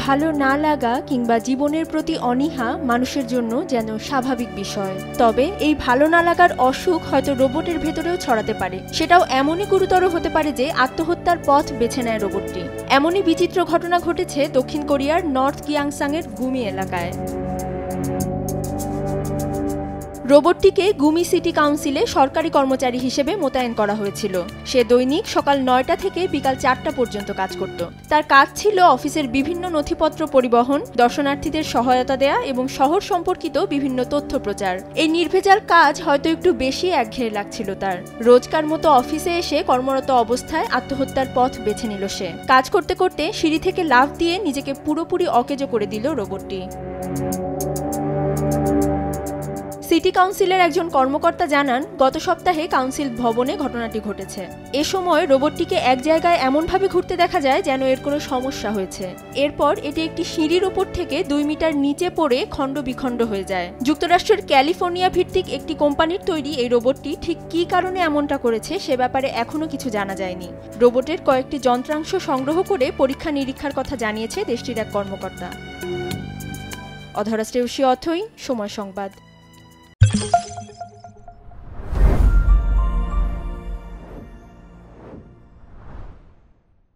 ভালো না লাগা কিংবা জীবনের প্রতি অনীহা মানুষের জন্য যেন স্বাভাবিক বিষয়। তবে এই ভালো না লাগার অসুখ হয়তো রোবটের ভেতরেও ছড়াতে পারে। সেটাও এমনই গুরুতর হতে পারে যে আত্মহত্যার পথ বেছে নেয় রোবটটি। এমনই বিচিত্র ঘটনা ঘটেছে দক্ষিণ কোরিয়ার নর্থ কিয়াংসাংয়ের গুমি এলাকায়। রোবটটিকে গুমি সিটি কাউন্সিলে সরকারি কর্মচারী হিসেবে মোতায়েন করা হয়েছিল। সে দৈনিক সকাল ৯টা থেকে বিকাল ৪টা পর্যন্ত কাজ করত। তার কাজ ছিল অফিসের বিভিন্ন নথিপত্র পরিবহন, দর্শনার্থীদের সহায়তা দেয়া এবং শহর সম্পর্কিত বিভিন্ন তথ্য প্রচার। এই নির্ভেজাল কাজ হয়তো একটু বেশি একঘেয়ে লাগছিল তার। রোজকার মতো অফিসে এসে কর্মরত অবস্থায় আত্মহত্যার পথ বেছে নিল সে। কাজ করতে করতে সিঁড়ি থেকে লাফ দিয়ে নিজেকে পুরোপুরি অকেজো করে দিল রোবটটি। সিটি কাউন্সিলের একজন কর্মকর্তা জানান, গত সপ্তাহে কাউন্সিল ভবনে ঘটনাটি ঘটেছে। এ সময় রোবটটিকে এক জায়গায় এমনভাবে ঘুরতে দেখা যায় যেন এর কোনো সমস্যা হয়েছে। এরপর এটি একটি সিঁড়ির উপর থেকে ২ মিটার নিচে পড়ে খণ্ড বিখণ্ড হয়ে যায়। যুক্তরাষ্ট্রের ক্যালিফোর্নিয়া ভিত্তিক একটি কোম্পানির তৈরি এই রোবটটি ঠিক কী কারণে এমনটা করেছে সে ব্যাপারে এখনও কিছু জানা যায়নি। রোবটের কয়েকটি যন্ত্রাংশ সংগ্রহ করে পরীক্ষা নিরীক্ষার কথা জানিয়েছে দেশটির এক কর্মকর্তা। অধরা শ্রেয়সী অথৈ, সময় সংবাদ।